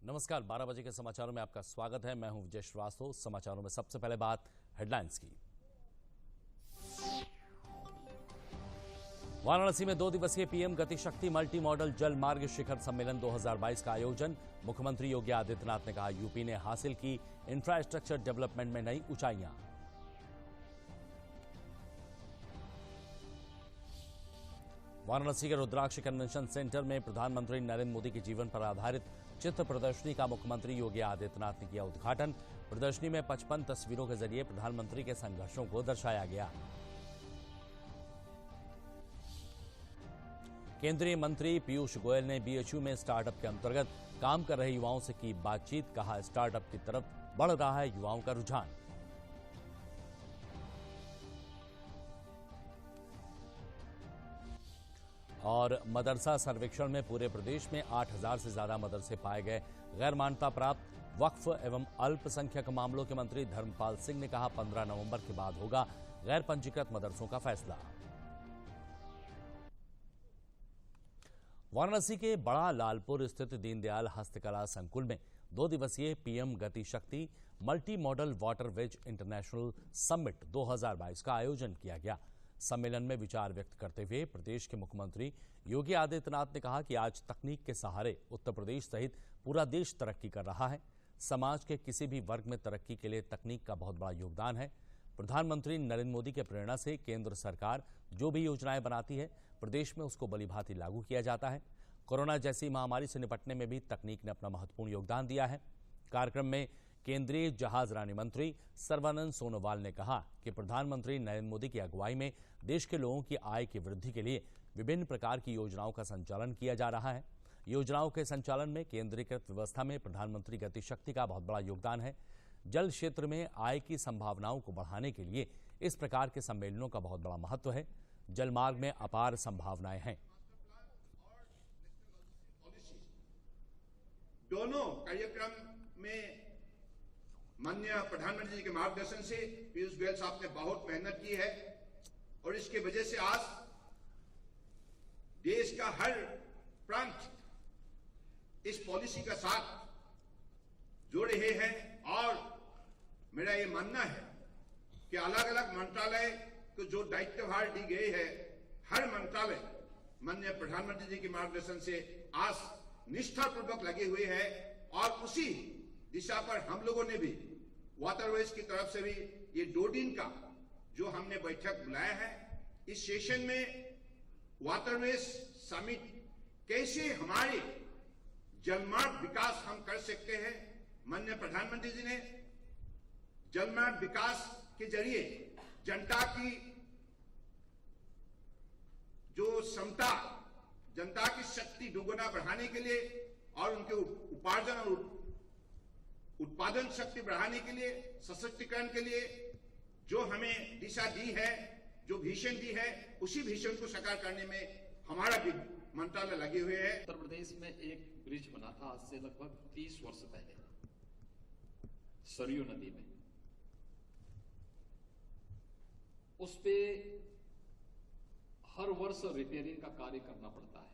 नमस्कार, 12 बजे के समाचारों में आपका स्वागत है। मैं हूं विजय श्रीवास्तव। समाचारों में सबसे पहले बात हेडलाइंस की। वाराणसी में 2 दिवसीय पीएम गति शक्ति मल्टी मॉडल जल मार्ग शिखर सम्मेलन 2022 का आयोजन। मुख्यमंत्री योगी आदित्यनाथ ने कहा, यूपी ने हासिल की इंफ्रास्ट्रक्चर डेवलपमेंट में नई ऊंचाइयां। वाराणसी के रुद्राक्ष कन्वेंशन सेंटर में प्रधानमंत्री नरेंद्र मोदी के जीवन पर आधारित चित्र प्रदर्शनी का मुख्यमंत्री योगी आदित्यनाथ ने किया उद्घाटन। प्रदर्शनी में 55 तस्वीरों के जरिए प्रधानमंत्री के संघर्षों को दर्शाया गया। केंद्रीय मंत्री पीयूष गोयल ने बीएचयू में स्टार्टअप के अंतर्गत काम कर रहे युवाओं से की बातचीत। कहा, स्टार्टअप की तरफ बढ़ रहा है युवाओं का रुझान। और मदरसा सर्वेक्षण में पूरे प्रदेश में 8000 से ज्यादा मदरसे पाए गए गैर मान्यता प्राप्त। वक्फ एवं अल्पसंख्यक मामलों के मंत्री धर्मपाल सिंह ने कहा, 15 नवंबर के बाद होगा गैर पंजीकृत मदरसों का फैसला। वाराणसी के बड़ा लालपुर स्थित दीनदयाल हस्तकला संकुल में 2 दिवसीय पीएम गति शक्ति multi modal water veg international summit 2022 का आयोजन किया गया। सम्मेलन में विचार व्यक्त करते हुए प्रदेश के मुख्यमंत्री योगी आदित्यनाथ ने कहा कि आज तकनीक के सहारे उत्तर प्रदेश सहित पूरा देश तरक्की कर रहा है। समाज के किसी भी वर्ग में तरक्की के लिए तकनीक का बहुत बड़ा योगदान है। प्रधानमंत्री नरेंद्र मोदी के प्रेरणा से केंद्र सरकार जो भी योजनाएं बनाती है, प्रदेश में उसको भलीभांति लागू किया जाता है। कोरोना जैसी महामारी से निपटने में भी तकनीक ने अपना महत्वपूर्ण योगदान दिया है। कार्यक्रम में केंद्रीय जहाजरानी मंत्री सर्बानंद सोनोवाल ने कहा कि प्रधानमंत्री नरेंद्र मोदी की अगुवाई में देश के लोगों की आय की वृद्धि के लिए विभिन्न प्रकार की योजनाओं का संचालन किया जा रहा है। योजनाओं के संचालन में केंद्रीकृत व्यवस्था में प्रधानमंत्री गति शक्ति का बहुत बड़ा योगदान है। जल क्षेत्र में आय की संभावनाओं को बढ़ाने के लिए इस प्रकार के सम्मेलनों का बहुत बड़ा महत्व है। जलमार्ग में अपार संभावनाएं हैं। दोनों कार्यक्रम में माननीय प्रधानमंत्री जी के मार्गदर्शन से पीयूष गोयल साहब ने बहुत मेहनत की है और इसके वजह से आज देश का हर प्रांत इस पॉलिसी का साथ जोड़ रहे हैं। और मेरा ये मानना है कि अलग अलग मंत्रालय को जो दायित्वभार दी गई है, हर मंत्रालय माननीय प्रधानमंत्री जी के मार्गदर्शन से आज निष्ठापूर्वक लगे हुए हैं। और उसी दिशा पर हम लोगों ने भी वाटरवेज की तरफ से भी ये 2 दिन का जो हमने बैठक बुलाया है, इस सेशन में वाटरवेज समिट कैसे हमारे जलमार्ग विकास हम कर सकते हैं। माननीय प्रधानमंत्री जी ने जलमार्ग विकास के जरिए जनता की जो क्षमता, जनता की शक्ति दोगुना बढ़ाने के लिए और उनके उपार्जन और उत्पादन शक्ति बढ़ाने के लिए, सशक्तिकरण के लिए जो हमें दिशा दी है, जो विजन दी है, उसी विजन को साकार करने में हमारा भी मंत्रालय लगे हुए हैं। उत्तर प्रदेश में एक ब्रिज बना था आज से लगभग 30 वर्ष पहले सरयू नदी में। उस पे हर वर्ष रिपेयरिंग का कार्य करना पड़ता है।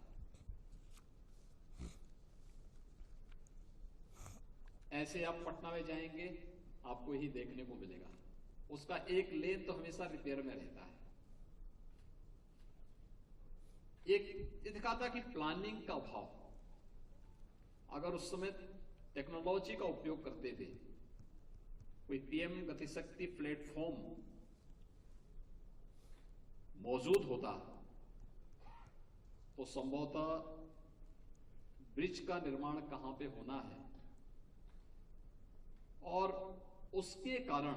ऐसे आप पटना में जाएंगे, आपको ही देखने को मिलेगा। उसका एक लेन तो हमेशा रिपेयर में रहता है। एक दिखाता कि प्लानिंग का अभाव। अगर उस समय टेक्नोलॉजी का उपयोग करते थे, कोई पीएम गतिशक्ति प्लेटफॉर्म मौजूद होता, तो संभवतः ब्रिज का निर्माण कहां पे होना है और उसके कारण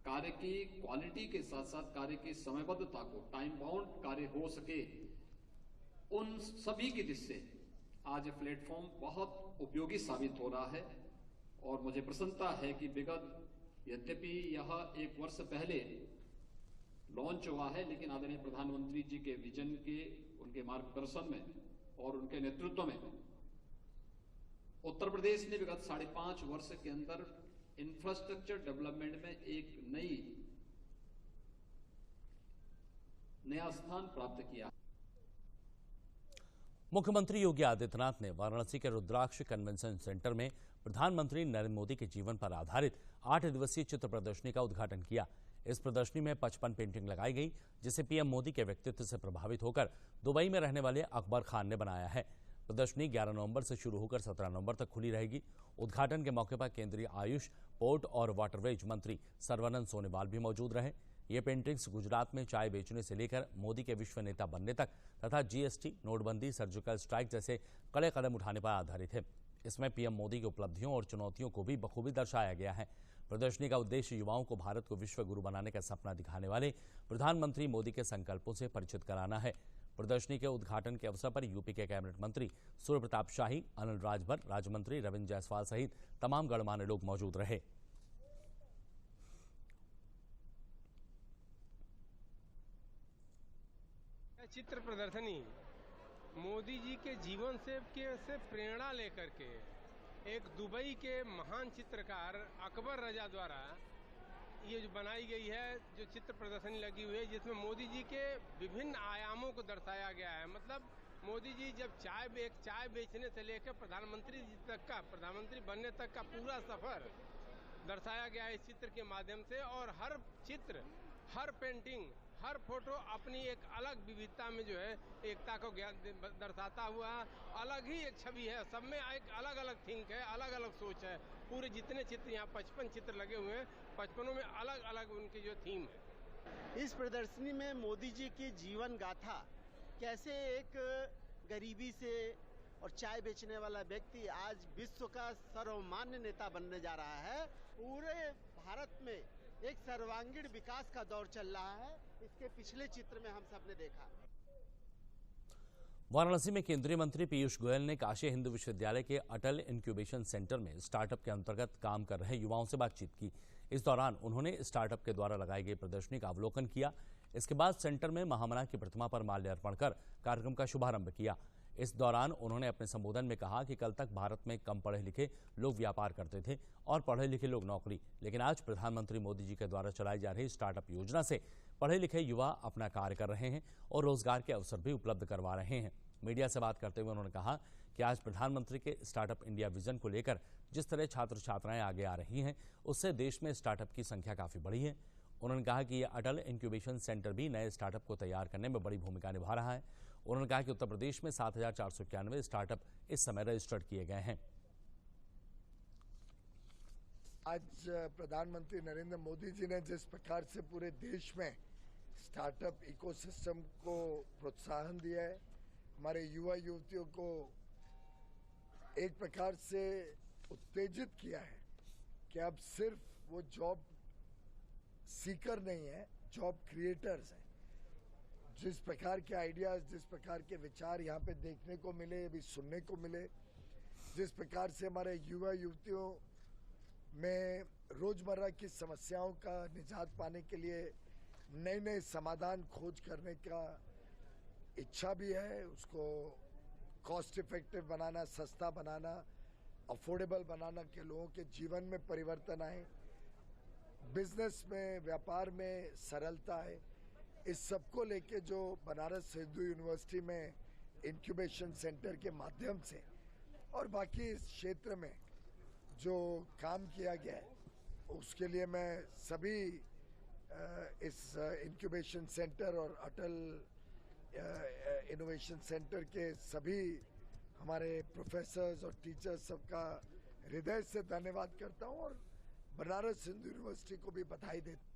कार्य की क्वालिटी के साथ साथ कार्य की समयबद्धता को, टाइम बाउंड कार्य हो सके, उन सभी की दृष्टि से आज प्लेटफॉर्म बहुत उपयोगी साबित हो रहा है। और मुझे प्रसन्नता है कि विगत यद्यपि यह 1 वर्ष पहले लॉन्च हुआ है, लेकिन आदरणीय प्रधानमंत्री जी के विजन के, उनके मार्गदर्शन में और उनके नेतृत्व में उत्तर प्रदेश ने विगत 5.5 वर्ष के अंदर इंफ्रास्ट्रक्चर डेवलपमेंट में एक नया स्थान प्राप्त किया। मुख्यमंत्री योगी आदित्यनाथ ने वाराणसी के रुद्राक्ष कन्वेंशन सेंटर में प्रधानमंत्री नरेंद्र मोदी के जीवन पर आधारित 8 दिवसीय चित्र प्रदर्शनी का उद्घाटन किया। इस प्रदर्शनी में 55 पेंटिंग लगाई गई, जिसे पीएम मोदी के व्यक्तित्व से प्रभावित होकर दुबई में रहने वाले अकबर खान ने बनाया है। प्रदर्शनी 11 नवंबर से शुरू होकर 17 नवंबर तक खुली रहेगी। उद्घाटन के मौके पर केंद्रीय आयुष, पोर्ट और वाटरवेज मंत्री सर्बानंद सोनोवाल भी मौजूद रहे। ये पेंटिंग्स गुजरात में चाय बेचने से लेकर मोदी के विश्व नेता बनने तक तथा जीएसटी, नोटबंदी, सर्जिकल स्ट्राइक जैसे कड़े कदम उठाने पर आधारित है। इसमें पीएम मोदी की उपलब्धियों और चुनौतियों को भी बखूबी दर्शाया गया है। प्रदर्शनी का उद्देश्य युवाओं को भारत को विश्व गुरु बनाने का सपना दिखाने वाले प्रधानमंत्री मोदी के संकल्पों से परिचित कराना है। प्रदर्शनी के उद्घाटन के अवसर पर यूपी के कैबिनेट मंत्री सूर्य प्रताप शाही, अनिल राजभर, राज्य मंत्री रविंद्र जायसवाल सहित तमाम गणमान्य लोग मौजूद रहे। चित्र प्रदर्शनी मोदी जी के जीवन से प्रेरणा लेकर के एक दुबई के महान चित्रकार अकबर रजा द्वारा ये जो बनाई गई है, जो चित्र प्रदर्शनी लगी हुई है, जिसमें मोदी जी के विभिन्न आयामों को दर्शाया गया है। मतलब मोदी जी जब चाय बेचने से लेकर प्रधानमंत्री बनने तक का पूरा सफर दर्शाया गया है इस चित्र के माध्यम से। और हर चित्र, हर पेंटिंग, हर फोटो अपनी एक अलग विविधता में जो है एकता को दर्शाता हुआ अलग ही एक छवि है। सब में एक अलग अलग थिंक है, अलग अलग सोच है। पूरे जितने चित्र यहाँ 55 चित्र लगे हुए हैं, 55 में अलग अलग उनकी जो थीम है। इस प्रदर्शनी में मोदी जी की जीवन गाथा, कैसे एक गरीबी से और चाय बेचने वाला व्यक्ति आज विश्व का सर्वमान्य नेता बनने जा रहा है। पूरे भारत में एक सर्वांगीण विकास का दौर चल रहा है। इसके पिछले चित्र में हम सबने देखा। वाराणसी में केंद्रीय मंत्री पीयूष गोयल ने काशी हिंदू विश्वविद्यालय के अटल इंक्यूबेशन सेंटर में स्टार्टअप के अंतर्गत काम कर रहे युवाओं से बातचीत की। इस दौरान उन्होंने स्टार्टअप के द्वारा लगाई गई प्रदर्शनी का अवलोकन किया। इसके बाद सेंटर में महामना की प्रतिमा पर माल्यार्पण कर कार्यक्रम का शुभारंभ किया। इस दौरान उन्होंने अपने संबोधन में कहा कि कल तक भारत में कम पढ़े लिखे लोग व्यापार करते थे और पढ़े लिखे लोग नौकरी, लेकिन आज प्रधानमंत्री मोदी जी के द्वारा चलाई जा रही स्टार्टअप योजना से पढ़े लिखे युवा अपना कार्य कर रहे हैं और रोजगार के अवसर भी उपलब्ध करवा रहे हैं। मीडिया से बात करते हुए उन्होंने कहा कि आज प्रधानमंत्री के स्टार्टअप इंडिया विजन को लेकर जिस तरह छात्र छात्राएं आगे आ रही हैं, उससे देश में स्टार्टअप की संख्या काफी बढ़ी है। उन्होंने कहा कि यह अटल इंक्यूबेशन सेंटर भी नए स्टार्टअप को तैयार करने में बड़ी भूमिका निभा रहा है। उन्होंने कहा कि उत्तर प्रदेश में 7,491 स्टार्टअप इस समय रजिस्टर्ड किए गए हैं। आज प्रधानमंत्री नरेंद्र मोदी जी ने जिस प्रकार से पूरे देश में स्टार्टअप इकोसिस्टम को प्रोत्साहन दिया है, हमारे युवा युवतियों को एक प्रकार से उत्तेजित किया है कि अब सिर्फ वो जॉब सीकर नहीं है, जॉब क्रिएटर्स हैं। जिस प्रकार के आइडियाज, जिस प्रकार के विचार यहाँ पे देखने को मिले, अभी सुनने को मिले, जिस प्रकार से हमारे युवा युवतियों में रोजमर्रा की समस्याओं का निजात पाने के लिए नए नए समाधान खोज करने का इच्छा भी है, उसको कॉस्ट इफेक्टिव बनाना, सस्ता बनाना, अफोर्डेबल बनाना के लोगों के जीवन में परिवर्तन आए, बिजनेस में, व्यापार में सरलता है। इस सब को लेके जो बनारस हिंदू यूनिवर्सिटी में इंक्यूबेशन सेंटर के माध्यम से और बाकी इस क्षेत्र में जो काम किया गया है, उसके लिए मैं सभी इस इंक्यूबेशन सेंटर और अटल इनोवेशन सेंटर के सभी हमारे प्रोफेसर्स और टीचर्स सबका हृदय से धन्यवाद करता हूं और बनारस हिंदू यूनिवर्सिटी को भी बधाई देता हूं।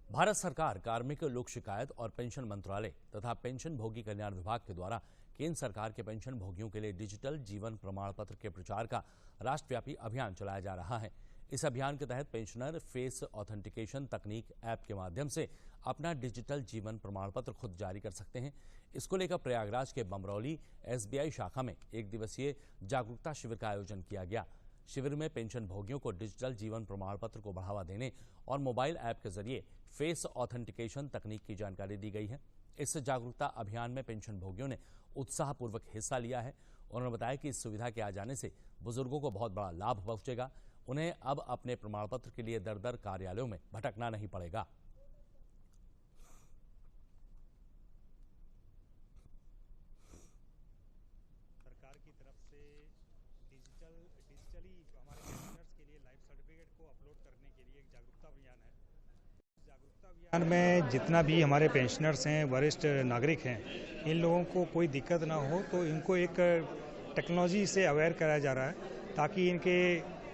भारत सरकार कार्मिक लोक शिकायत और पेंशन मंत्रालय तथा पेंशन भोगी कल्याण विभाग के द्वारा केंद्र सरकार के पेंशन भोगियों के लिए डिजिटल जीवन प्रमाण पत्र के प्रचार का राष्ट्रव्यापी अभियान चलाया जा रहा है। इस अभियान के तहत पेंशनर फेस ऑथेंटिकेशन तकनीक ऐप के माध्यम से अपना डिजिटल जीवन प्रमाण पत्र खुद जारी कर सकते हैं। इसको लेकर प्रयागराज के बमरौली एसबीआई शाखा में एक दिवसीय जागरूकता शिविर का आयोजन किया गया। शिविर में पेंशन भोगियों को डिजिटल जीवन प्रमाण पत्र को बढ़ावा देने और मोबाइल ऐप के जरिए फेस ऑथेंटिकेशन तकनीक की जानकारी दी गई है। इस जागरूकता अभियान में पेंशन भोगियों ने उत्साहपूर्वक हिस्सा लिया है। उन्होंने बताया कि इस सुविधा के आ जाने से बुजुर्गों को बहुत बड़ा लाभ पहुंचेगा। उन्हें अब अपने प्रमाण पत्र के लिए दर दर कार्यालयों में भटकना नहीं पड़ेगा। अभियान में जितना भी हमारे पेंशनर्स हैं, वरिष्ठ नागरिक हैं, इन लोगों को कोई दिक्कत ना हो, तो इनको एक टेक्नोलॉजी से अवेयर कराया जा रहा है ताकि इनके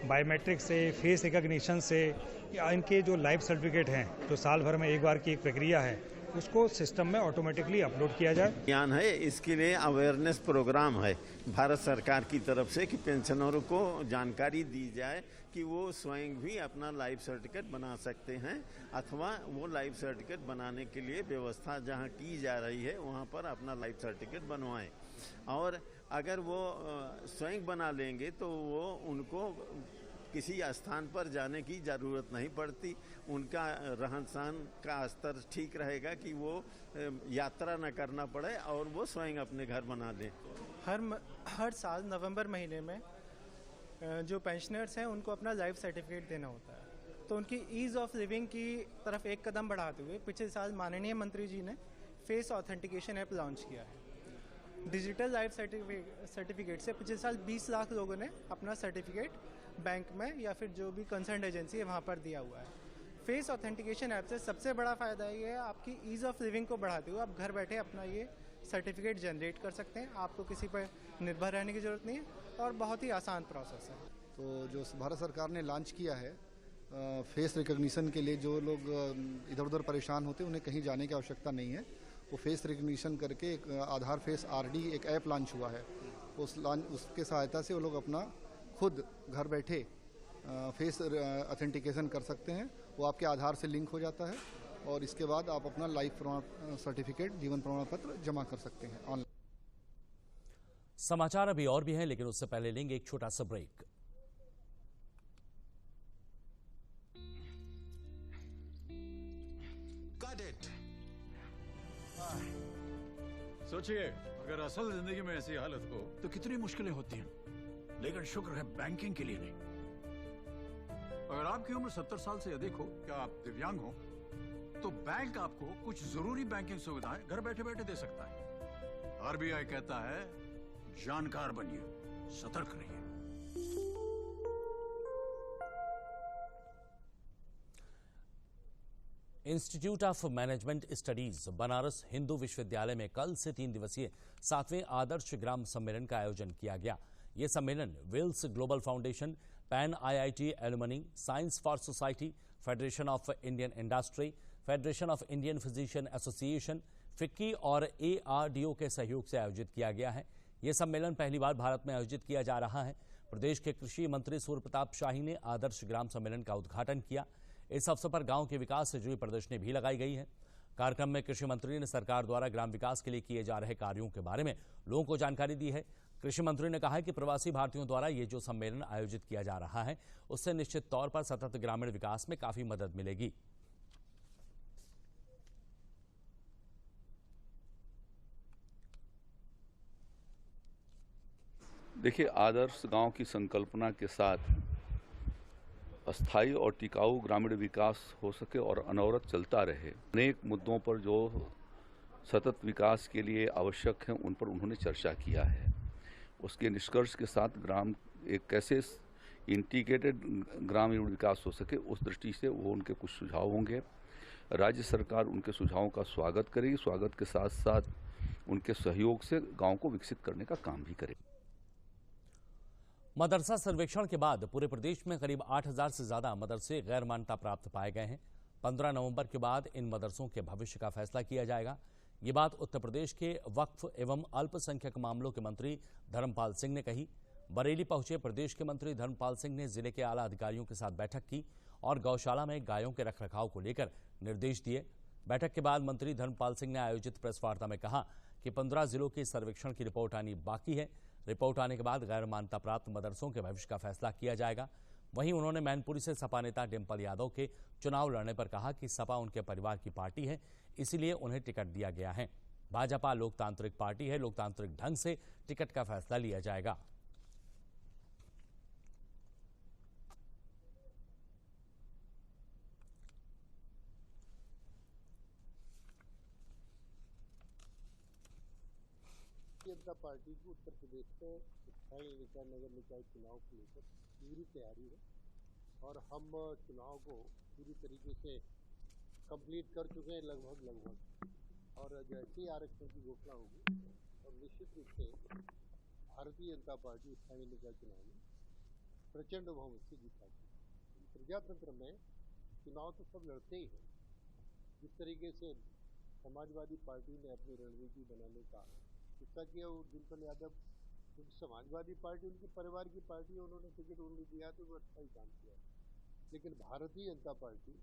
बायोमेट्रिक से, फेस रिकग्निशन से या इनके जो लाइफ सर्टिफिकेट हैं, जो साल भर में एक बार की एक प्रक्रिया है, उसको सिस्टम में ऑटोमेटिकली अपलोड किया जाए। अभियान है, इसके लिए अवेयरनेस प्रोग्राम है भारत सरकार की तरफ से कि पेंशनरों को जानकारी दी जाए कि वो स्वयं भी अपना लाइफ सर्टिफिकेट बना सकते हैं अथवा वो लाइफ सर्टिफिकेट बनाने के लिए व्यवस्था जहां की जा रही है वहां पर अपना लाइफ सर्टिफिकेट बनवाएं। और अगर वो स्वयं बना लेंगे तो वो उनको किसी स्थान पर जाने की ज़रूरत नहीं पड़ती, उनका रहन सहन का स्तर ठीक रहेगा कि वो यात्रा न करना पड़े और वो स्वयं अपने घर बना लें। हर साल नवंबर महीने में जो पेंशनर्स हैं उनको अपना लाइफ सर्टिफिकेट देना होता है, तो उनकी ईज़ ऑफ लिविंग की तरफ एक कदम बढ़ाते हुए पिछले साल माननीय मंत्री जी ने फेस ऑथेंटिकेशन ऐप लॉन्च किया है। डिजिटल लाइफ सर्टिफिकेट से पिछले साल 20 लाख लोगों ने अपना सर्टिफिकेट बैंक में या फिर जो भी कंसर्न एजेंसी है वहाँ पर दिया हुआ है। फेस ऑथेंटिकेशन ऐप से सबसे बड़ा फ़ायदा ये है, आपकी ईज़ ऑफ लिविंग को बढ़ाते हुए आप घर बैठे अपना ये सर्टिफिकेट जनरेट कर सकते हैं, आपको किसी पर निर्भर रहने की ज़रूरत नहीं है और बहुत ही आसान प्रोसेस है। तो जो भारत सरकार ने लॉन्च किया है फेस रिकग्निशन के लिए, जो लोग इधर उधर परेशान होते हैं उन्हें कहीं जाने की आवश्यकता नहीं है। वो फेस रिकग्निशन करके एक आधार फेस RD एक ऐप लॉन्च हुआ है, उसके सहायता से वो लोग अपना खुद घर बैठे फेस ऑथेंटिकेशन कर सकते हैं। वो आपके आधार से लिंक हो जाता है और इसके बाद आप अपना लाइफ सर्टिफिकेट, जीवन प्रमाण पत्र जमा कर सकते हैं ऑनलाइन। समाचार अभी और भी हैं, लेकिन उससे पहले लेंगे एक छोटा सा ब्रेक। सोचिए, अगर असल जिंदगी में ऐसी हालत हो तो कितनी मुश्किलें होती हैं, लेकिन शुक्र है बैंकिंग के लिए नहीं। अगर आपकी उम्र 70 साल से अधिक हो, क्या आप दिव्यांग हो, तो बैंक आपको कुछ जरूरी बैंकिंग सुविधाएं घर बैठे बैठे दे सकता है। RBI कहता है, जानकार बनिए, सतर्क रहिए। Institute of management studies Banaras Hindu विश्वविद्यालय में कल से 3 दिवसीय 7वें आदर्श ग्राम सम्मेलन का आयोजन किया गया। ये सम्मेलन Wills global foundation, pan IIT alumni, science for society, federation of Indian industry, federation of Indian physician association, FICCI और ARDO के सहयोग से आयोजित किया गया है। यह सम्मेलन पहली बार भारत में आयोजित किया जा रहा है। प्रदेश के कृषि मंत्री सूर्य प्रताप शाही ने आदर्श ग्राम सम्मेलन का उद्घाटन किया। इस अवसर पर गांव के विकास से जुड़ी प्रदर्शनी भी लगाई गई है। कार्यक्रम में कृषि मंत्री ने सरकार द्वारा ग्राम विकास के लिए किए जा रहे कार्यों के बारे में लोगों को जानकारी दी है। कृषि मंत्री ने कहा है कि प्रवासी भारतीयों द्वारा ये जो सम्मेलन आयोजित किया जा रहा है, उससे निश्चित तौर पर सतत ग्रामीण विकास में काफी मदद मिलेगी। देखिए, आदर्श गांव की संकल्पना के साथ अस्थायी और टिकाऊ ग्रामीण विकास हो सके और अनवरत चलता रहे। अनेक मुद्दों पर जो सतत विकास के लिए आवश्यक हैं उन पर उन्होंने चर्चा किया है। उसके निष्कर्ष के साथ ग्राम एक कैसे इंटीग्रेटेड ग्रामीण विकास हो सके, उस दृष्टि से वो उनके कुछ सुझाव होंगे। राज्य सरकार उनके सुझावों का स्वागत करेगी, स्वागत के साथ साथ उनके सहयोग से गांव को विकसित करने का काम भी करेगी। मदरसा सर्वेक्षण के बाद पूरे प्रदेश में करीब 8000 से ज्यादा मदरसे गैर मान्यता प्राप्त पाए गए हैं। 15 नवंबर के बाद इन मदरसों के भविष्य का फैसला किया जाएगा। ये बात उत्तर प्रदेश के वक्फ एवं अल्पसंख्यक मामलों के मंत्री धर्मपाल सिंह ने कही। बरेली पहुंचे प्रदेश के मंत्री धर्मपाल सिंह ने जिले के आला अधिकारियों के साथ बैठक की और गौशाला में गायों के रखरखाव को लेकर निर्देश दिए। बैठक के बाद मंत्री धर्मपाल सिंह ने आयोजित प्रेस वार्ता में कहा कि 15 जिलों के सर्वेक्षण की रिपोर्ट आनी बाकी है। रिपोर्ट आने के बाद गैर मान्यता प्राप्त मदरसों के भविष्य का फैसला किया जाएगा। वहीं उन्होंने मैनपुरी से सपा नेता डिंपल यादव के चुनाव लड़ने पर कहा कि सपा उनके परिवार की पार्टी है, इसीलिए उन्हें टिकट दिया गया है। भाजपा लोकतांत्रिक पार्टी है, लोकतांत्रिक ढंग से टिकट का फैसला लिया जाएगा। जनता पार्टी की उत्तर प्रदेश में स्थानीय नगर निकाय चुनाव को लेकर पूरी तैयारी है और हम चुनाव को पूरी तरीके से कंप्लीट कर चुके हैं लगभग, और जैसे ही आरक्षण की घोषणा होगी और निश्चित रूप से भारतीय जनता पार्टी स्थानीय निकाय चुनाव में प्रचंड बहुमत से जीत पाती। प्रजातंत्र में चुनाव तो सब लड़ते ही हैं। जिस तरीके से समाजवादी पार्टी ने अपनी रणनीति बनाने का हिस्सा किया, वो दिलपल यादव, क्योंकि समाजवादी पार्टी उनके परिवार की पार्टी है, उन्होंने टिकट उन्हें दिया तो वो अच्छा ही काम किया। लेकिन भारतीय जनता पार्टी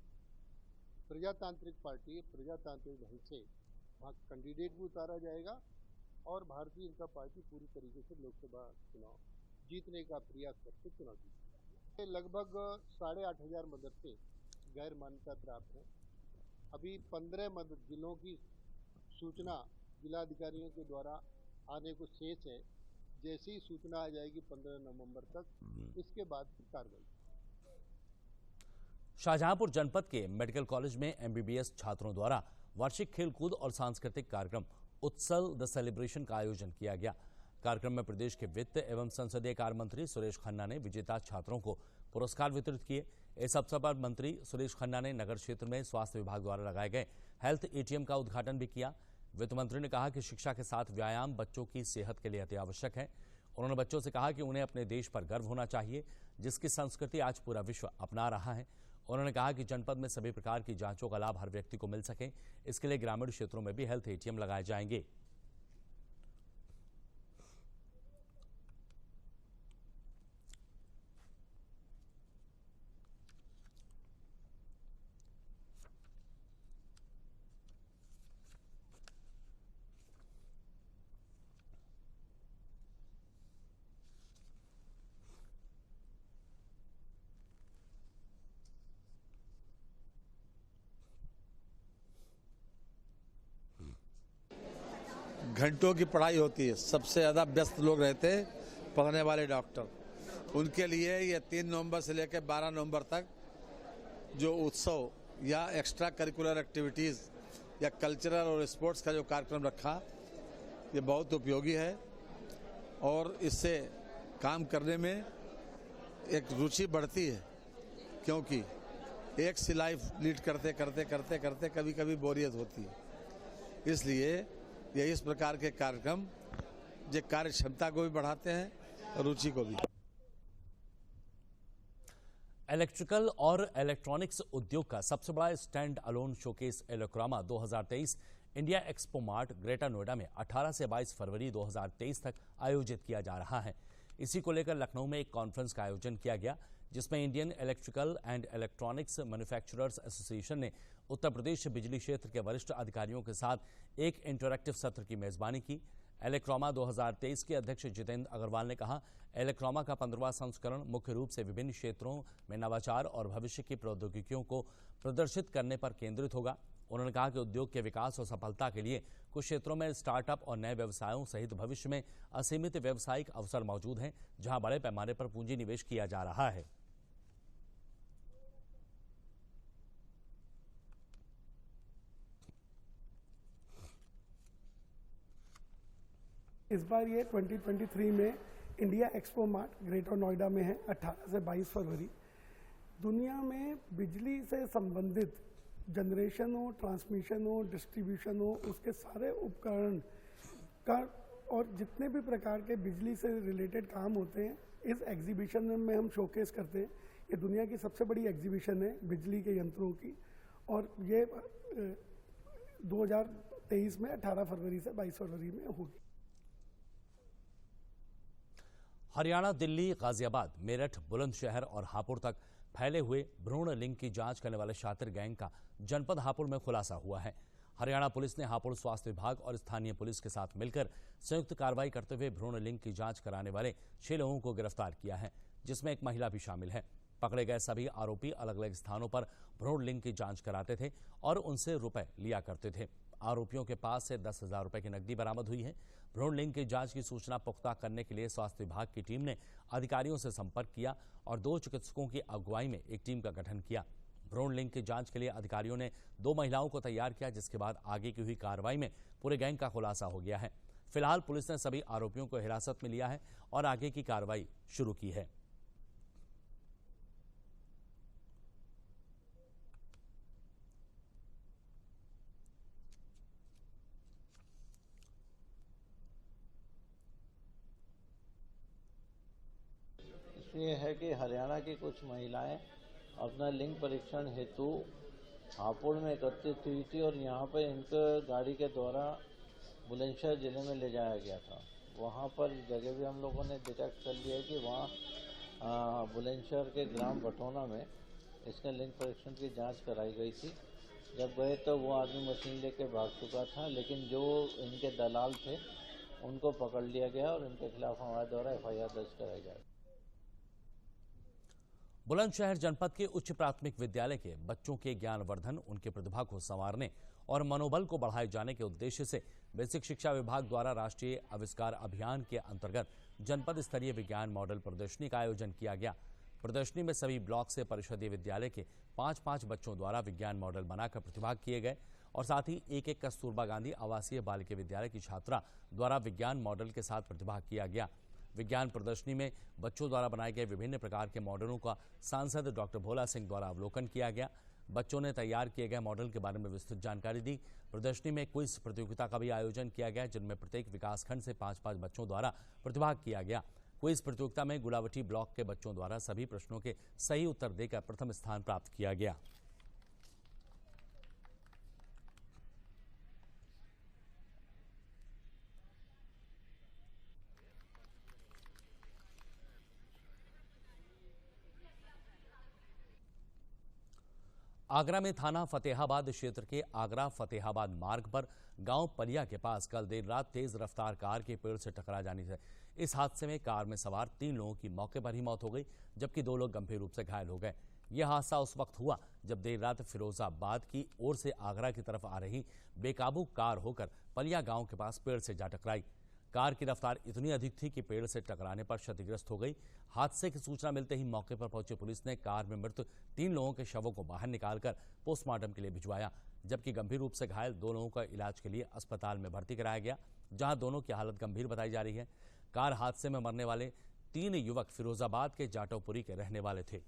प्रजातांत्रिक पार्टी, प्रजातांत्रिक ढंग से वहाँ कैंडिडेट भी उतारा जाएगा और भारतीय जनता पार्टी पूरी तरीके से लोकसभा चुनाव जीतने का प्रयास करके चुनाव जीतेगा। लगभग 8,500 मदरसे गैर मान्यता प्राप्त हैं। अभी 15 जिलों की सूचना जिलाधिकारियों के द्वारा आने को शेष है। जैसी ही सूचना आ जाएगी 15 नवंबर तक, इसके बाद कार्रवाई। शाहजहांपुर जनपद के मेडिकल कॉलेज में एमबीबीएस छात्रों द्वारा वार्षिक खेलकूद और सांस्कृतिक कार्यक्रम उत्सव द सेलिब्रेशन का आयोजन किया गया। कार्यक्रम में प्रदेश के वित्त एवं संसदीय कार्य मंत्री सुरेश खन्ना ने विजेता छात्रों को पुरस्कार वितरित किए। इस अवसर पर मंत्री सुरेश खन्ना ने नगर क्षेत्र में स्वास्थ्य विभाग द्वारा लगाए गए हेल्थ एटीएम का उद्घाटन भी किया। वित्त मंत्री ने कहा कि शिक्षा के साथ व्यायाम बच्चों की सेहत के लिए अति आवश्यक है। उन्होंने बच्चों से कहा कि उन्हें अपने देश पर गर्व होना चाहिए, जिसकी संस्कृति आज पूरा विश्व अपना रहा है। उन्होंने कहा कि जनपद में सभी प्रकार की जांचों का लाभ हर व्यक्ति को मिल सके, इसके लिए ग्रामीण क्षेत्रों में भी हेल्थ एटीएम लगाए जाएंगे। घंटों की पढ़ाई होती है, सबसे ज़्यादा व्यस्त लोग रहते हैं पढ़ने वाले डॉक्टर। उनके लिए ये 3 नवंबर से लेकर 12 नवंबर तक जो उत्सव या एक्स्ट्रा करिकुलर एक्टिविटीज़ या कल्चरल और स्पोर्ट्स का जो कार्यक्रम रखा, ये बहुत उपयोगी है और इससे काम करने में एक रुचि बढ़ती है, क्योंकि एक सी लाइफ लीड करते करते करते करते कभी कभी बोरियत होती है। इसलिए ये इस प्रकार के कार्यक्रम जो कार्य क्षमता को भी बढ़ाते हैं और रुचि को भी। इलेक्ट्रिकल और इलेक्ट्रॉनिक्स उद्योग का सबसे बड़ा standalone showcase Elecrama 2023 India Expo Mart Greater Noida में 18 से 22 फरवरी 2023 तक आयोजित किया जा रहा है। इसी को लेकर लखनऊ में एक कॉन्फ्रेंस का आयोजन किया गया, जिसमें Indian electrical and electronics manufacturers association ने उत्तर प्रदेश बिजली क्षेत्र के वरिष्ठ अधिकारियों के साथ एक इंटरैक्टिव सत्र की मेजबानी की। इलेक्ट्रोमा 2023 के अध्यक्ष जितेंद्र अग्रवाल ने कहा, इलेक्ट्रोमा का 15वां संस्करण मुख्य रूप से विभिन्न क्षेत्रों में नवाचार और भविष्य की प्रौद्योगिकियों को प्रदर्शित करने पर केंद्रित होगा। उन्होंने कहा कि उद्योग के विकास और सफलता के लिए कुछ क्षेत्रों में स्टार्टअप और नए व्यवसायों सहित भविष्य में असीमित व्यावसायिक अवसर मौजूद हैं, जहां बड़े पैमाने पर पूंजी निवेश किया जा रहा है। इस बार ये 2023 में India Expo Mart Greater Noida में है 18 से 22 फरवरी। दुनिया में बिजली से संबंधित जनरेशन हो, ट्रांसमिशन हो, डिस्ट्रीब्यूशन हो, उसके सारे उपकरण का और जितने भी प्रकार के बिजली से रिलेटेड काम होते हैं, इस एग्जीबिशन में हम शोकेस करते हैं। ये दुनिया की सबसे बड़ी एग्जीबिशन है बिजली के यंत्रों की, और ये 2023 में 18 फरवरी से 22 फरवरी में होगी। हरियाणा, दिल्ली, गाजियाबाद, मेरठ, बुलंदशहर और हापुड़ तक फैले हुए भ्रूण लिंग की जांच करने वाले शातिर गैंग का जनपद हापुड़ में खुलासा हुआ है। हरियाणा पुलिस ने हापुड़ स्वास्थ्य विभाग और स्थानीय पुलिस के साथ मिलकर संयुक्त कार्रवाई करते हुए भ्रूण लिंग की जांच कराने वाले 6 लोगों को गिरफ्तार किया है, जिसमें एक महिला भी शामिल है। पकड़े गए सभी आरोपी अलग अलग स्थानों पर भ्रूण लिंग की जांच कराते थे और उनसे रुपए लिया करते थे। आरोपियों के पास से 10,000 रुपए की नकदी बरामद हुई है। भ्रूण लिंग की जांच की सूचना पुख्ता करने के लिए स्वास्थ्य विभाग की टीम ने अधिकारियों से संपर्क किया और 2 चिकित्सकों की अगुवाई में एक टीम का गठन किया। भ्रूण लिंग की जांच के लिए अधिकारियों ने 2 महिलाओं को तैयार किया, जिसके बाद आगे की हुई कार्रवाई में पूरे गैंग का खुलासा हो गया है। फिलहाल पुलिस ने सभी आरोपियों को हिरासत में लिया है और आगे की कार्रवाई शुरू की है। ये है कि हरियाणा की कुछ महिलाएं अपना लिंग परीक्षण हेतु हापुड़ में एकत्रित हुई थी और यहाँ पर इनको गाड़ी के द्वारा बुलंदशहर जिले में ले जाया गया था। वहाँ पर जगह भी हम लोगों ने डिटेक्ट कर लिया कि वहाँ बुलंदशहर के ग्राम बटोना में इसका लिंग परीक्षण की जांच कराई गई थी। जब गए तो वो आदमी मशीन लेके भाग चुका था, लेकिन जो इनके दलाल थे उनको पकड़ लिया गया और इनके खिलाफ हमारे द्वारा FIR दर्ज कराई गई। बुलंदशहर जनपद के उच्च प्राथमिक विद्यालय के बच्चों के ज्ञानवर्धन, उनके प्रतिभा को संवारने और मनोबल को बढ़ाए जाने के उद्देश्य से बेसिक शिक्षा विभाग द्वारा राष्ट्रीय आविष्कार अभियान के अंतर्गत जनपद स्तरीय विज्ञान मॉडल प्रदर्शनी का आयोजन किया गया। प्रदर्शनी में सभी ब्लॉक से परिषदीय विद्यालय के 5-5 बच्चों द्वारा विज्ञान मॉडल बनाकर प्रतिभाग किए गए और साथ ही एक कस्तूरबा गांधी आवासीय बालिका विद्यालय की छात्रा द्वारा विज्ञान मॉडल के साथ प्रतिभाग किया गया। विज्ञान प्रदर्शनी में बच्चों द्वारा बनाए गए विभिन्न प्रकार के मॉडलों का सांसद डॉक्टर भोला सिंह द्वारा अवलोकन किया गया। बच्चों ने तैयार किए गए मॉडल के बारे में विस्तृत जानकारी दी। प्रदर्शनी में क्विज प्रतियोगिता का भी आयोजन किया गया, जिनमें प्रत्येक विकासखंड से 5-5 बच्चों द्वारा प्रतिभाग किया गया। क्विज प्रतियोगिता में गुलावटी ब्लॉक के बच्चों द्वारा सभी प्रश्नों के सही उत्तर देकर प्रथम स्थान प्राप्त किया गया। आगरा में थाना फतेहाबाद क्षेत्र के आगरा फतेहाबाद मार्ग पर गांव पलिया के पास कल देर रात तेज रफ्तार कार के पेड़ से टकरा जाने से इस हादसे में कार में सवार 3 लोगों की मौके पर ही मौत हो गई, जबकि 2 लोग गंभीर रूप से घायल हो गए। यह हादसा उस वक्त हुआ जब देर रात फिरोजाबाद की ओर से आगरा की तरफ आ रही बेकाबू कार होकर पलिया गांव के पास पेड़ से जा टकराई। कार की रफ्तार इतनी अधिक थी कि पेड़ से टकराने पर क्षतिग्रस्त हो गई। हादसे की सूचना मिलते ही मौके पर पहुंची पुलिस ने कार में मृत 3 लोगों के शवों को बाहर निकालकर पोस्टमार्टम के लिए भिजवाया, जबकि गंभीर रूप से घायल 2 लोगों का इलाज के लिए अस्पताल में भर्ती कराया गया, जहां दोनों की हालत गंभीर बताई जा रही है। कार हादसे में मरने वाले 3 युवक फिरोजाबाद के जाटोपुरी के रहने वाले थे।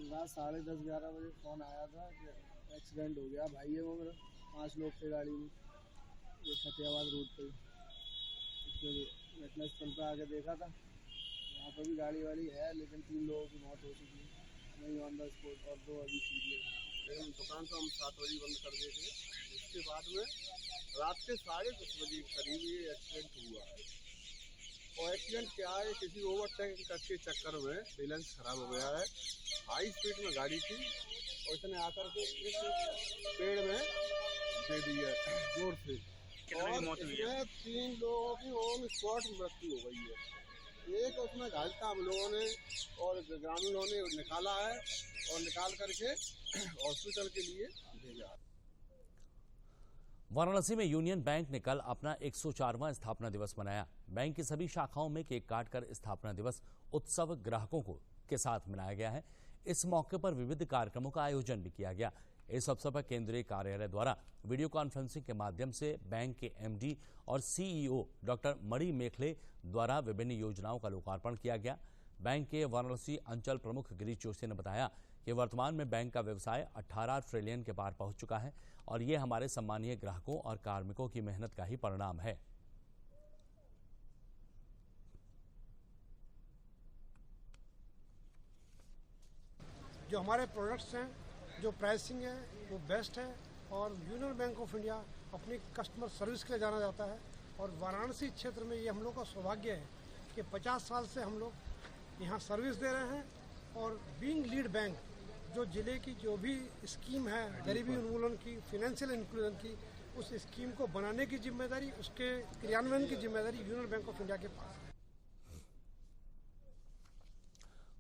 रात 10:30-11 बजे फ़ोन आया था कि एक्सीडेंट हो गया भाई है वो मेरा। 5 लोग थे गाड़ी में, ये फतेहाबाद रोड पे। फिर घटना स्थल पर आके देखा था, यहाँ पर भी गाड़ी वाली है, लेकिन 3 लोगों की मौत हो चुकी है, वहीं ऑन द स्पॉट, और 2 अभी सीरियस। दुकान तो हम 7 बजे बंद कर दिए थे। उसके बाद में रात के 10:30 बजे के करीब ये एक्सीडेंट हुआ है। और एक्सीडेंट क्या है, किसी ओवरटेक के चक्कर में बैलेंस खराब हो गया है। हाई स्पीड में गाड़ी थी और इसने आकर के इस पेड़ में दे दी है जोर से, और इसमें 3 लोगों की ऑन स्पॉट मृत्यु हो गई है। एक उसमें घायल था हम लोगों ने और ग्रामीणों ने निकाला है और निकाल करके हॉस्पिटल के लिए भेजा। वाराणसी में यूनियन बैंक ने कल अपना 104वां स्थापना दिवस मनाया। बैंक की सभी शाखाओं में केक काटकर स्थापना दिवस उत्सव ग्राहकों के साथ मनाया गया है। इस मौके पर विविध कार्यक्रमों का आयोजन भी किया गया। इस अवसर पर केंद्रीय कार्यालय द्वारा वीडियो कॉन्फ्रेंसिंग के माध्यम से बैंक के MD और CEO डॉक्टर मणि मेखले द्वारा विभिन्न योजनाओं का लोकार्पण किया गया। बैंक के वाराणसी अंचल प्रमुख गिरीश जोशी ने बताया कि वर्तमान में बैंक का व्यवसाय 18 ट्रिलियन के पार पहुंच चुका है और ये हमारे सम्मानीय ग्राहकों और कार्मिकों की मेहनत का ही परिणाम है। जो हमारे प्रोडक्ट्स हैं, जो प्राइसिंग है वो बेस्ट है, और यूनियन बैंक ऑफ इंडिया अपनी कस्टमर सर्विस के लिए जाना जाता है। और वाराणसी क्षेत्र में ये हम लोग का सौभाग्य है कि 50 साल से हम लोग यहाँ सर्विस दे रहे हैं। और बीइंग लीड बैंक, जो जिले की जो भी स्कीम है गरीबी उन्मूलन की, फाइनेंशियल इंक्लूजन की, उस स्कीम को बनाने की जिम्मेदारी, उसके क्रियान्वयन की जिम्मेदारी यूनियन बैंक ऑफ इंडिया के पास है।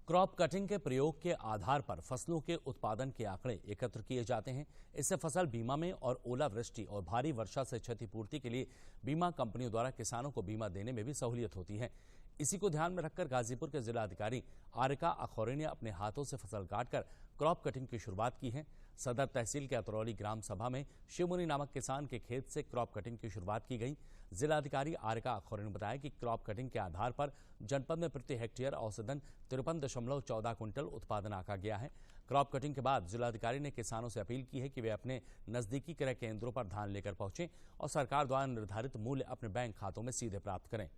क्रॉप कटिंग के प्रयोग के आधार पर फसलों के उत्पादन के आंकड़े एकत्र किए जाते हैं। इससे फसल बीमा में और ओलावृष्टि और भारी वर्षा से क्षतिपूर्ति के लिए बीमा कंपनियों द्वारा किसानों को बीमा देने में भी सहूलियत होती है। इसी को ध्यान में रखकर गाजीपुर के जिलाधिकारी आरिका अखौरी ने अपने हाथों से फसल काटकर क्रॉप कटिंग की शुरुआत की है। सदर तहसील के अतरौली ग्राम सभा में शिवमुनि नामक किसान के खेत से क्रॉप कटिंग की शुरुआत की गई। जिलाधिकारी आरिका अखौरी ने बताया कि क्रॉप कटिंग के आधार पर जनपद में प्रति हेक्टेयर औसतन 53.14 क्विंटल उत्पादन आंका गया है। क्रॉप कटिंग के बाद जिलाधिकारी ने किसानों से अपील की है कि वे अपने नजदीकी क्रय केंद्रों पर धान लेकर पहुंचें और सरकार द्वारा निर्धारित मूल्य अपने बैंक खातों में सीधे प्राप्त करें।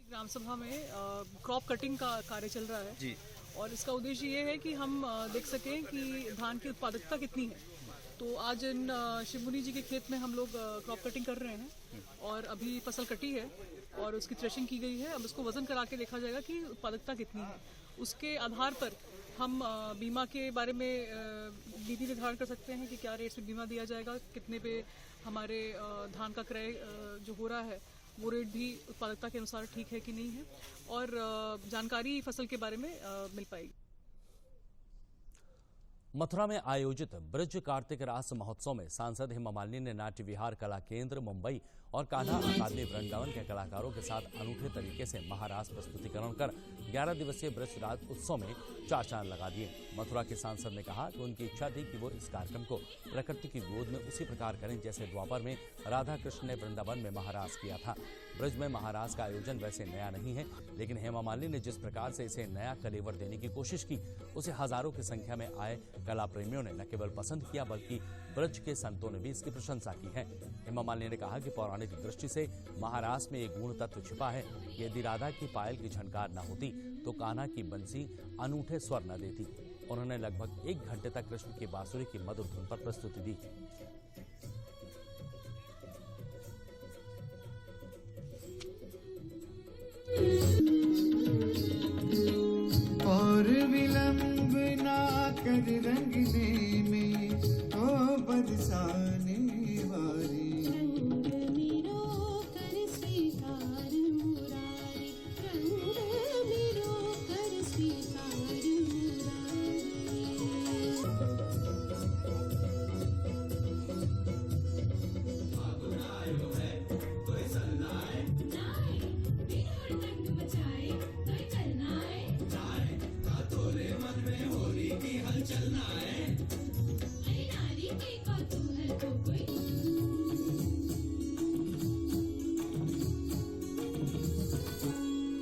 ग्राम सभा में क्रॉप कटिंग का कार्य चल रहा है जी। और इसका उद्देश्य ये है कि हम देख सकें कि धान की उत्पादकता कितनी है। तो आज इन शिवमुनि जी के खेत में हम लोग क्रॉप कटिंग कर रहे हैं और अभी फसल कटी है और उसकी थ्रेशिंग की गई है। अब उसको वजन करा के देखा जाएगा कि उत्पादकता कितनी है। उसके आधार पर हम बीमा के बारे में नीति निर्धारण कर सकते हैं कि क्या रेट में बीमा दिया जाएगा, कितने पे हमारे धान का क्रय जो हो रहा है वो रेट भी उत्पादकता के अनुसार ठीक है कि नहीं है, और जानकारी फसल के बारे में मिल पाएगी। मथुरा में आयोजित ब्रज कार्तिक रास महोत्सव में सांसद हेमा मालिनी ने नाट्य विहार कला केंद्र मुंबई और कान्हा अकादमी वृंदावन के कलाकारों के साथ अनूठे तरीके से महारास प्रस्तुतिकरण कर 11 दिवसीय ब्रज राज उत्सव में 4 चांद लगा दिए। मथुरा के सांसद ने कहा कि उनकी इच्छा थी कि वो इस कार्यक्रम को प्रकृति की गोद में उसी प्रकार करें जैसे द्वापर में राधा कृष्ण ने वृंदावन में महारास किया था। ब्रज में महारास का आयोजन वैसे नया नहीं है, लेकिन हेमा मालिनी ने जिस प्रकार से इसे नया कलेवर देने की कोशिश की उसे हजारों की संख्या में आए कला प्रेमियों ने न केवल पसंद किया बल्कि ब्रज के संतों ने भी इसकी प्रशंसा की है। हेमा मालिनी ने कहा कि पौराणिक दृष्टि से महारास में एक गुण तत्व छिपा है। यदि राधा की पायल की झनकार न होती तो कान्हा की बंसी अनूठे स्वर न देती। उन्होंने लगभग 1 घंटे तक कृष्ण की बांसुरी की मधुर धुन पर प्रस्तुति दी। और विलंब ना कर रंगने में ओ बरसाने वाली रंग मिरो कर स्वीकार मुरारी, रंग मिरो कर स्वीकार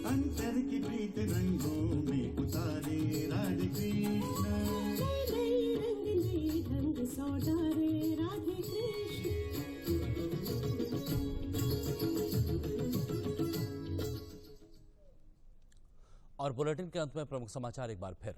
अंतर की प्रीत रंगों में उतारे राधे कृष्ण, रंग ढंग सौदारे राधे कृष्ण। और बुलेटिन के अंत में प्रमुख समाचार एक बार फिर।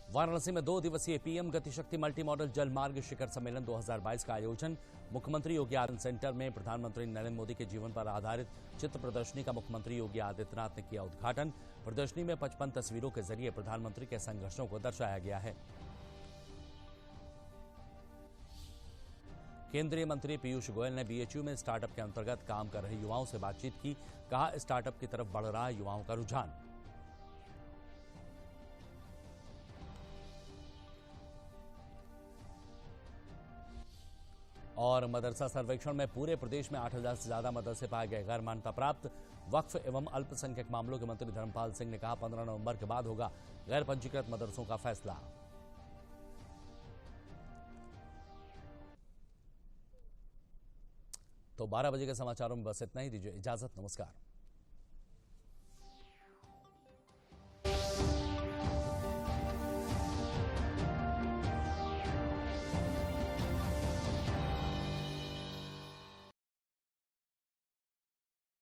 वाराणसी में 2 दिवसीय पीएम गतिशक्ति मल्टी मॉडल जल मार्ग शिखर सम्मेलन 2022 का आयोजन। मुख्यमंत्री योगी आदित्यनाथ सेंटर में प्रधानमंत्री नरेंद्र मोदी के जीवन पर आधारित चित्र प्रदर्शनी का मुख्यमंत्री योगी आदित्यनाथ ने किया उद्घाटन। प्रदर्शनी में 55 तस्वीरों के जरिए प्रधानमंत्री के संघर्षों को दर्शाया गया है। केंद्रीय मंत्री पीयूष गोयल ने बीएचयू में स्टार्टअप के अंतर्गत काम कर रहे युवाओं से बातचीत की। कहा, स्टार्टअप की तरफ बढ़ रहा है युवाओं का रुझान। और मदरसा सर्वेक्षण में पूरे प्रदेश में 8000 से ज्यादा मदरसे पाए गए गैर मान्यता प्राप्त। वक्फ एवं अल्पसंख्यक मामलों के मंत्री धर्मपाल सिंह ने कहा, 15 नवंबर के बाद होगा गैर पंजीकृत मदरसों का फैसला। तो 12 बजे के समाचारों में बस इतना ही। दीजिए इजाजत, नमस्कार।